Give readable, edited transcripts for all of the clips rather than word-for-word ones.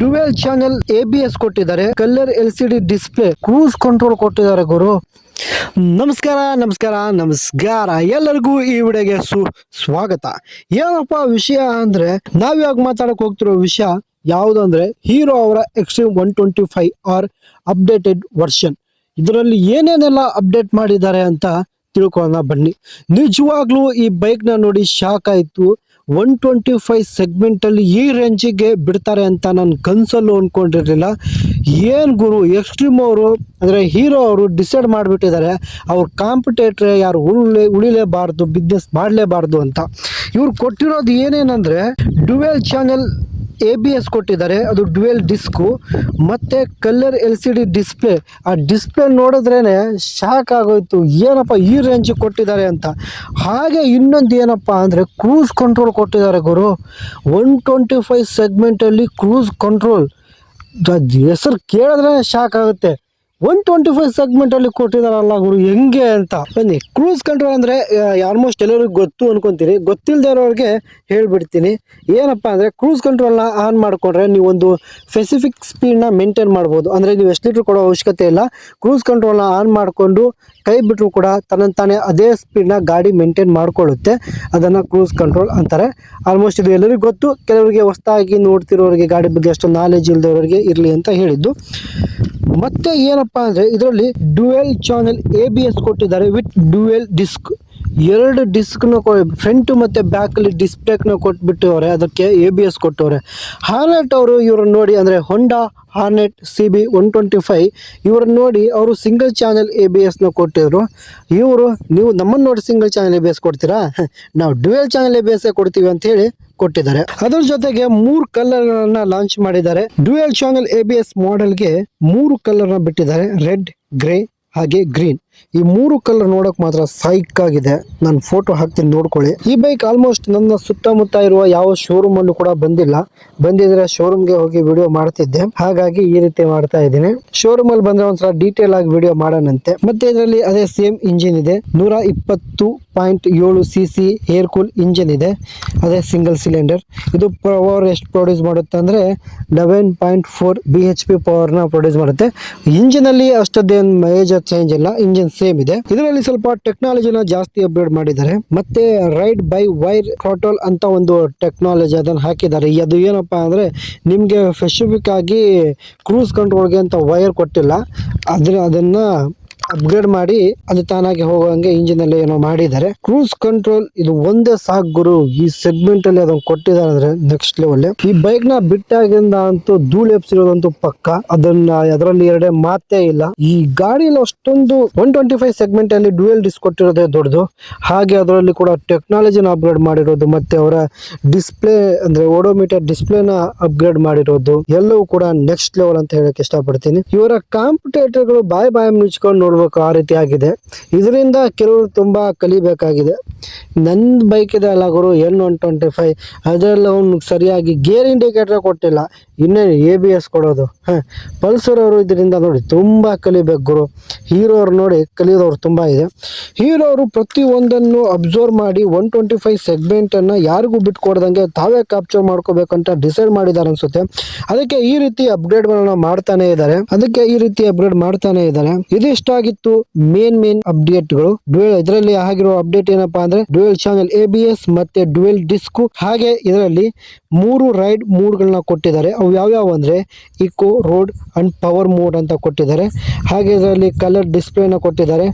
Dual channel ABS ಕೊಟ್ಟಿದ್ದಾರೆ, colour LCD display, cruise control ಕೊಟ್ಟಿದ್ದಾರೆ ಗುರು. ನಮಸ್ಕಾರ ಎಲ್ಲರಿಗೂ ಈ ವಿಡಿಯೋಗೆ ಸ್ವಾಗತ. ಏನಪ್ಪಾ ವಿಷಯ ಅಂದ್ರೆ ನಾವಿವಾಗ ಮಾತಾಡಕ್ ಹೋಗ್ತಿರೋ ವಿಷಯ ಯಾವುದಂದ್ರೆ ಹೀರೋ ಅವರ ಎಕ್ಸ್ಟ್ರೀಮ್ 125R ಅಪ್ಡೇಟೆಡ್ ವರ್ಷನ್. ಇದರಲ್ಲಿ ಏನೇನೆಲ್ಲ ಅಪ್ಡೇಟ್ ಮಾಡಿದ್ದಾರೆ ಅಂತ ತಿಳ್ಕೊಳ್ಳೋಣ ಬನ್ನಿ. ನಿಜವಾಗ್ಲೂ ಈ ಬೈಕ್ ನ ನೋಡಿ ಶಾಕ್ ಆಯ್ತು. 125 ಸೆಗ್ಮೆಂಟ್ ಅಲ್ಲಿ ಈ ರೇಂಜಿಗೆ ಬಿಡ್ತಾರೆ ಅಂತ ನಾನು ಕನ್ಸಲ್ಲೂ ಅನ್ಕೊಂಡಿರ್ಲಿಲ್ಲ. ಏನ್ ಗುರು, ಎಕ್ಸ್ಟ್ರೀಮ್ ಅವರು ಅಂದ್ರೆ ಹೀರೋ ಅವರು ಡಿಸೈಡ್ ಮಾಡಿಬಿಟ್ಟಿದ್ದಾರೆ ಅವ್ರ ಕಾಂಪಿಟೇಟರ್ ಯಾರು ಉಳಿಲೇಬಾರ್ದು, ಬಿಸ್ನೆಸ್ ಮಾಡಲೇಬಾರ್ದು ಅಂತ. ಇವ್ರು ಕೊಟ್ಟಿರೋದು ಏನೇನಂದ್ರೆ ಡ್ಯುಯಲ್ ಚಾನೆಲ್ ABS ಕೊಟ್ಟಿದ್ದಾರೆ, ಅದು ಡ್ಯುಯಲ್ ಡಿಸ್ಕು, ಮತ್ತೆ ಕಲರ್ LCD ಡಿಸ್ಪ್ಲೇ. ಆ ಡಿಸ್ಪ್ಲೇ ನೋಡಿದ್ರೇನೆ ಶಾಕ್ ಆಗೋಯ್ತು, ಏನಪ್ಪ ಈ ರೇಂಜ್ ಕೊಟ್ಟಿದ್ದಾರೆ ಅಂತ. ಹಾಗೆ ಇನ್ನೊಂದು ಏನಪ್ಪ ಅಂದರೆ ಕ್ರೂಸ್ ಕಂಟ್ರೋಲ್ ಕೊಟ್ಟಿದ್ದಾರೆ ಗುರು. 125 ಸೆಗ್ಮೆಂಟಲ್ಲಿ ಕ್ರೂಸ್ ಕಂಟ್ರೋಲ್ ಹೆಸರು ಕೇಳಿದ್ರೆ ಶಾಕ್ ಆಗುತ್ತೆ. 125 ಸೆಗ್ಮೆಂಟ್ ಅಲ್ಲಿ ಕೊಟ್ಟಿದಾರಲ್ಲ ಗುರು, ಹೆಂಗೆ ಅಂತ. ಬನ್ನಿ, ಕ್ರೂಸ್ ಕಂಟ್ರೋಲ್ ಅಂದ್ರೆ ಆಲ್ಮೋಸ್ಟ್ ಎಲ್ಲರಿಗೂ ಗೊತ್ತು ಅನ್ಕೊಂತೀರಿ. ಗೊತ್ತಿಲ್ಲದೆ ಇರೋರಿಗೆ ಹೇಳ್ಬಿಡ್ತೀನಿ. ಏನಪ್ಪಾ ಅಂದ್ರೆ ಕ್ರೂಸ್ ಕಂಟ್ರೋಲ್ನ ಆನ್ ಮಾಡ್ಕೊಂಡ್ರೆ ನೀವು ಒಂದು ಸ್ಪೆಸಿಫಿಕ್ ಸ್ಪೀಡ್ನ ಮೇಂಟೈನ್ ಮಾಡ್ಬೋದು. ಅಂದ್ರೆ ನೀವು ಎಷ್ಟು ಲೀಟರ್ ಕೊಡೋ ಅವಶ್ಯಕತೆ ಇಲ್ಲ. ಕ್ರೂಸ್ ಕಂಟ್ರೋಲ್ನ ಆನ್ ಮಾಡಿಕೊಂಡು ಕೈ ಬಿಟ್ಟರು ಕೂಡ ತನ್ನಂತಾನೆ ಅದೇ ಸ್ಪೀಡ್ನ ಗಾಡಿ ಮೇಂಟೈನ್ ಮಾಡ್ಕೊಳ್ಳುತ್ತೆ. ಅದನ್ನು ಕ್ರೂಸ್ ಕಂಟ್ರೋಲ್ ಅಂತಾರೆ. ಆಲ್ಮೋಸ್ಟ್ ಇದು ಎಲ್ಲರಿಗೂ ಗೊತ್ತು. ಕೆಲವರಿಗೆ ಹೊಸದಾಗಿ ನೋಡ್ತಿರೋರಿಗೆ, ಗಾಡಿ ಬಗ್ಗೆ ಅಷ್ಟು ನಾಲೆಜ್ ಇಲ್ಲದವರಿಗೆ ಇರಲಿ ಅಂತ ಹೇಳಿದ್ದು. ಮತ್ತೆ ಏನಪ್ಪಾ ಅಂದ್ರೆ ಇದರಲ್ಲಿ ಡ್ಯುಯಲ್ ಚಾನೆಲ್ ABS ಕೊಟ್ಟಿದ್ದಾರೆ ವಿತ್ ಡ್ಯುಯಲ್ ಡಿಸ್ಕ್. ಎರಡು ಡಿಸ್ಕ್ನ ಫ್ರಂಟ್ ಮತ್ತೆ ಬ್ಯಾಕ್ ಅಲ್ಲಿ ಡಿಸ್ಪ್ಲೇನ ಕೊಟ್ಬಿಟ್ಟವ್ರೆ, ಅದಕ್ಕೆ ABS ಕೊಟ್ಟವ್ರೆ. ಹಾರ್ನೆಟ್ ಅವರು ಇವ್ರನ್ನ ನೋಡಿ, ಅಂದ್ರೆ ಹೊಂಡಾ ಹಾರ್ನೆಟ್ CB 125 ಇವ್ರನ್ನ ನೋಡಿ ಅವರು ಸಿಂಗಲ್ ಚಾನೆಲ್ ABS ನ ಕೊಟ್ಟಿದ್ರು. ಇವರು ನೀವು ನಮ್ಮನ್ನು ನೋಡಿ ಸಿಂಗಲ್ ಚಾನೆಲ್ ABS ಕೊಡ್ತೀರಾ, ನಾವು ಡ್ಯುಯಲ್ ಚಾನೆಲ್ ABS ಕೊಡ್ತೀವಿ ಅಂತ ಹೇಳಿ ಕೊಟ್ಟಿದ್ದಾರೆ. ಅದರ ಜೊತೆಗೆ 3 ಕಲರ್ ಗಳನ್ನ ಲಾಂಚ್ ಮಾಡಿದ್ದಾರೆ. ಡ್ಯುಯಲ್ ಚಾನೆಲ್ ABS ಮಾಡೆಲ್ಗೆ 3 ಕಲರ್ ನ ಬಿಟ್ಟಿದ್ದಾರೆ, ರೆಡ್, ಗ್ರೇ ಹಾಗೆ ಗ್ರೀನ್. ಈ 3 ಕಲರ್ ನೋಡಕ್ ಮಾತ್ರ ಸೈಕ್ ಆಗಿದೆ. ನಾನು ಫೋಟೋ ಹಾಕ್ತೀನಿ, ನೋಡ್ಕೊಳ್ಳಿ. ಈ ಬೈಕ್ ಆಲ್ಮೋಸ್ಟ್ ನನ್ನ ಸುತ್ತಮುತ್ತ ಇರುವ ಯಾವ ಶೋರೂಮ್ ಅಲ್ಲೂ ಕೂಡ ಬಂದಿಲ್ಲ. ಬಂದಿದ್ರೆ ಶೋರೂಮ್ಗೆ ಹೋಗಿ ವಿಡಿಯೋ ಮಾಡ್ತಿದ್ದೆ, ಹಾಗಾಗಿ ಈ ರೀತಿ ಮಾಡ್ತಾ ಇದ್ದೀನಿ. ಶೋರೂಮ್ ಅಲ್ಲಿ ಬಂದ್ರೆ ಒಂದ್ಸಲ ಡೀಟೇಲ್ ಆಗಿ ವಿಡಿಯೋ ಮಾಡೋಣಂತೆ. ಮತ್ತೆ ಇದರಲ್ಲಿ ಅದೇ ಸೇಮ್ ಇಂಜಿನ್ ಇದೆ, 120.7 cc ಏರ್ ಕೂಲ್ ಇಂಜಿನ್ ಇದೆ, ಅದೇ ಸಿಂಗಲ್ ಸಿಲಿಂಡರ್. ಇದು ಪವರ್ ಎಷ್ಟು ಪ್ರೊಡ್ಯೂಸ್ ಮಾಡುತ್ತೆ ಅಂದ್ರೆ 11.4 BHP ಪವರ್ ನ ಪ್ರೊಡ್ಯೂಸ್ ಮಾಡುತ್ತೆ. ಇಂಜಿನ್ ಅಲ್ಲಿ ಅಷ್ಟೊಂದೇನು ಮೇಜರ್ ಚೇಂಜ್ ಇಲ್ಲ, ಇಂಜಿನ್ ಸೇಮ್ ಇದೆ. ಇದರಲ್ಲಿ ಸ್ವಲ್ಪ ಟೆಕ್ನಾಲಜಿನ ಜಾಸ್ತಿ ಅಪ್ಗ್ರೇಡ್ ಮಾಡಿದ್ದಾರೆ. ಮತ್ತೆ ರೈಡ್ ಬೈ ವೈರ್ ಥ್ರಾಟಲ್ ಅಂತ ಒಂದು ಟೆಕ್ನಾಲಜಿ ಅದನ್ನ ಹಾಕಿದ್ದಾರೆ. ಅದು ಏನಪ್ಪಾ ಅಂದ್ರೆ ನಿಮ್ಗೆ ಸ್ಪೆಸಿಫಿಕ್ ಆಗಿ ಕ್ರೂಸ್ ಕಂಟ್ರೋಲ್ಗೆ ಅಂತ ವೈರ್ ಕೊಟ್ಟಿಲ್ಲ, ಅದನ್ನ ಅಪ್ಗ್ರೇಡ್ ಮಾಡಿ ಅದು ತಾನಾಗಿ ಹೋಗುವಂಗೆ ಇಂಜಿನ್ ಅಲ್ಲಿ ಏನೋ ಮಾಡಿದ್ದಾರೆ. ಕ್ರೂಸ್ ಕಂಟ್ರೋಲ್ ಇದು ಒಂದೇ ಸಾಕು ಗುರು. ಈ ಸೆಗ್ಮೆಂಟ್ ಅಲ್ಲಿ ಅದನ್ನ ಕೊಟ್ಟಿದ್ದಾರೆ ಅಂದ್ರೆ ನೆಕ್ಸ್ಟ್ ಲೆವೆಲ್. ಈ ಬೈಕ್ ನ ಬಿಟ್ಟಾಗಿಂದ ಅಂತೂ ಧೂಳು ಎಪ್ಸಿರೋದಂತೂ ಪಕ್ಕ, ಅದರಲ್ಲಿ ಎರಡೇ ಮಾತೇ ಇಲ್ಲ. ಈ ಗಾಡಿಯಲ್ಲಿ ಅಷ್ಟೊಂದು 125 ಸೆಗ್ಮೆಂಟ್ ಅಲ್ಲಿ ಡ್ಯುಯಲ್ ಡಿಸ್ಕ್ ಕೊಟ್ಟಿರೋದೇ ದೊಡ್ಡದು. ಹಾಗೆ ಅದರಲ್ಲಿ ಕೂಡ ಟೆಕ್ನಾಲಜಿನ ಅಪ್ಗ್ರೇಡ್ ಮಾಡಿರೋದು, ಮತ್ತೆ ಅವರ ಡಿಸ್ಪ್ಲೇ ಅಂದ್ರೆ ಓಡೋಮೀಟರ್ ಡಿಸ್ಪ್ಲೇನ ಅಪ್ಗ್ರೇಡ್ ಮಾಡಿರೋದು ಎಲ್ಲವೂ ಕೂಡ ನೆಕ್ಸ್ಟ್ ಲೆವೆಲ್ ಅಂತ ಹೇಳಕ್ ಇಷ್ಟಪಡ್ತೀನಿ. ಇವರ ಕಾಂಪಿಟೇಟರ್ಗಳು ಬಾಯಿ ಮುಚ್ಕೊಂಡು ನೋಡ್ಬೇಕು, ಆ ರೀತಿ ಆಗಿದೆ. ಇದರಿಂದ ಕೆಲವರು ತುಂಬಾ ಕಲಿಬೇಕಾಗಿದೆ. ನನ್ನ ಬೈಕ್ ಇದೆ ಅಲ್ಲ ಗುರು, N125, ಅದೆಲ್ಲ ಅವ್ನು ಸರಿಯಾಗಿ ಗೇರ್ ಇಂಡಿಕೇಟರ್ ಕೊಟ್ಟಿಲ್ಲ, ಇನ್ನೇನು ABS ಕೊಡೋದು. ಪಲ್ಸರ್ ಅವರು ಇದರಿಂದ ನೋಡಿ ತುಂಬಾ ಕಲಿಬೇಕು ಗುರು. ಹೀರೋ ಅವ್ರು ನೋಡಿ ಕಲಿಯೋದವ್ರು ತುಂಬಾ ಇದೆ. ಹೀರೋ ಅವರು ಪ್ರತಿ ಒಂದನ್ನು ಅಬ್ಸರ್ವ್ ಮಾಡಿ 125 ಸೆಗ್ಮೆಂಟ್ ಅನ್ನ ಯಾರಿಗೂ ಬಿಟ್ಕೊಡ್ದಂಗೆ ತಾವೇ ಕ್ಯಾಪ್ಚರ್ ಮಾಡ್ಕೋಬೇಕಂತ ಡಿಸೈಡ್ ಮಾಡಿದ್ದಾರೆ ಅನ್ಸುತ್ತೆ. ಅದಕ್ಕೆ ಈ ರೀತಿ ಅಪ್ಗ್ರೇಡ್ ಗಳನ್ನ ಮಾಡ್ತಾನೆ ಇದ್ದಾರೆ. ಇದಿಷ್ಟಾಗಿತ್ತು ಮೇನ್ ಅಪ್ಡೇಟ್ಗಳು. ಇದರಲ್ಲಿ ಆಗಿರೋ ಅಪ್ಡೇಟ್ ಏನಪ್ಪಾ ಅಂದ್ರೆ ಡ್ಯುಯಲ್ ಚಾನೆಲ್ ABS ಮತ್ತೆ ಡ್ಯುಯಲ್ ಡಿಸ್ಕ್. ಹಾಗೆ ಇದರಲ್ಲಿ 3 ರೈಡ್ ಮೋಡ್ ಗಳನ್ನ ಕೊಟ್ಟಿದ್ದಾರೆ. ಅವು ಯಾವ್ಯಾವ ಅಂದ್ರೆ eco, road and power mode ಅಂತ ಕೊಟ್ಟಿದ್ದಾರೆ. ಹಾಗೆ ಇದರಲ್ಲಿ ಕಲರ್ ಡಿಸ್ಪ್ಲೇನ ಕೊಟ್ಟಿದ್ದಾರೆ,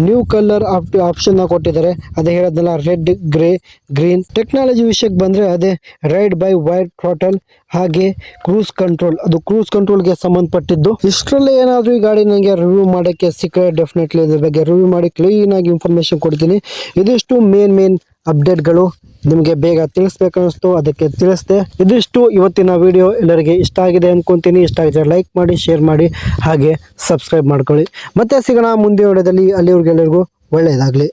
ನ್ಯೂ ಕಲರ್ ಆಪ್ಷನ್ ನ ಕೊಟ್ಟಿದ್ದಾರೆ. ಅದೇ ಹೇಳೋದಲ್ಲ, ರೆಡ್, ಗ್ರೇ, ಗ್ರೀನ್. ಟೆಕ್ನಾಲಜಿ ವಿಷಯಕ್ಕೆ ಬಂದ್ರೆ ಅದೇ ರೈಡ್ ಬೈ ವೈರ್ ಥ್ರಾಟಲ್ ಹಾಗೆ ಕ್ರೂಸ್ ಕಂಟ್ರೋಲ್, ಅದು ಕ್ರೂಸ್ ಕಂಟ್ರೋಲ್ಗೆ ಸಂಬಂಧಪಟ್ಟಿದ್ದು. ಇಷ್ಟರಲ್ಲೇ ಏನಾದರೂ ಈ ಗಾಡಿ ನನಗೆ ರಿವ್ಯೂ ಮಾಡೋಕ್ಕೆ ಸಿಕ್ಕರೆ ಡೆಫಿನೆಟ್ಲಿ ಇದ್ರ ಬಗ್ಗೆ ರಿವ್ಯೂ ಮಾಡಿ ಕ್ಲೀನ್ ಆಗಿ ಇನ್ಫಾರ್ಮೇಶನ್ ಕೊಡ್ತೀನಿ. ಇದಿಷ್ಟು ಮೇನ್ ಅಪ್ಡೇಟ್ಗಳು ನಿಮಗೆ ಬೇಗ ತಿಳಿಸ್ಬೇಕನ್ನಿಸ್ತು, ಅದಕ್ಕೆ ತಿಳಿಸ್ದೆ. ಇದಿಷ್ಟು ಇವತ್ತಿನ ವಿಡಿಯೋ. ಎಲ್ಲರಿಗೆ ಇಷ್ಟ ಆಗಿದೆ ಅನ್ಕೊಂತೀನಿ. ಇಷ್ಟ ಆಗಿದ್ರೆ ಲೈಕ್ ಮಾಡಿ, ಶೇರ್ ಮಾಡಿ, ಹಾಗೆ ಸಬ್ಸ್ಕ್ರೈಬ್ ಮಾಡ್ಕೊಳ್ಳಿ. ಮತ್ತೆ ಸಿಗೋಣ ಮುಂದಿನ ವಿಡಿಯೋದಲ್ಲಿ. ಅಲ್ಲಿವರೆಗೆಲ್ಲರಿಗೂ ಒಳ್ಳೆಯದಾಗಲಿ.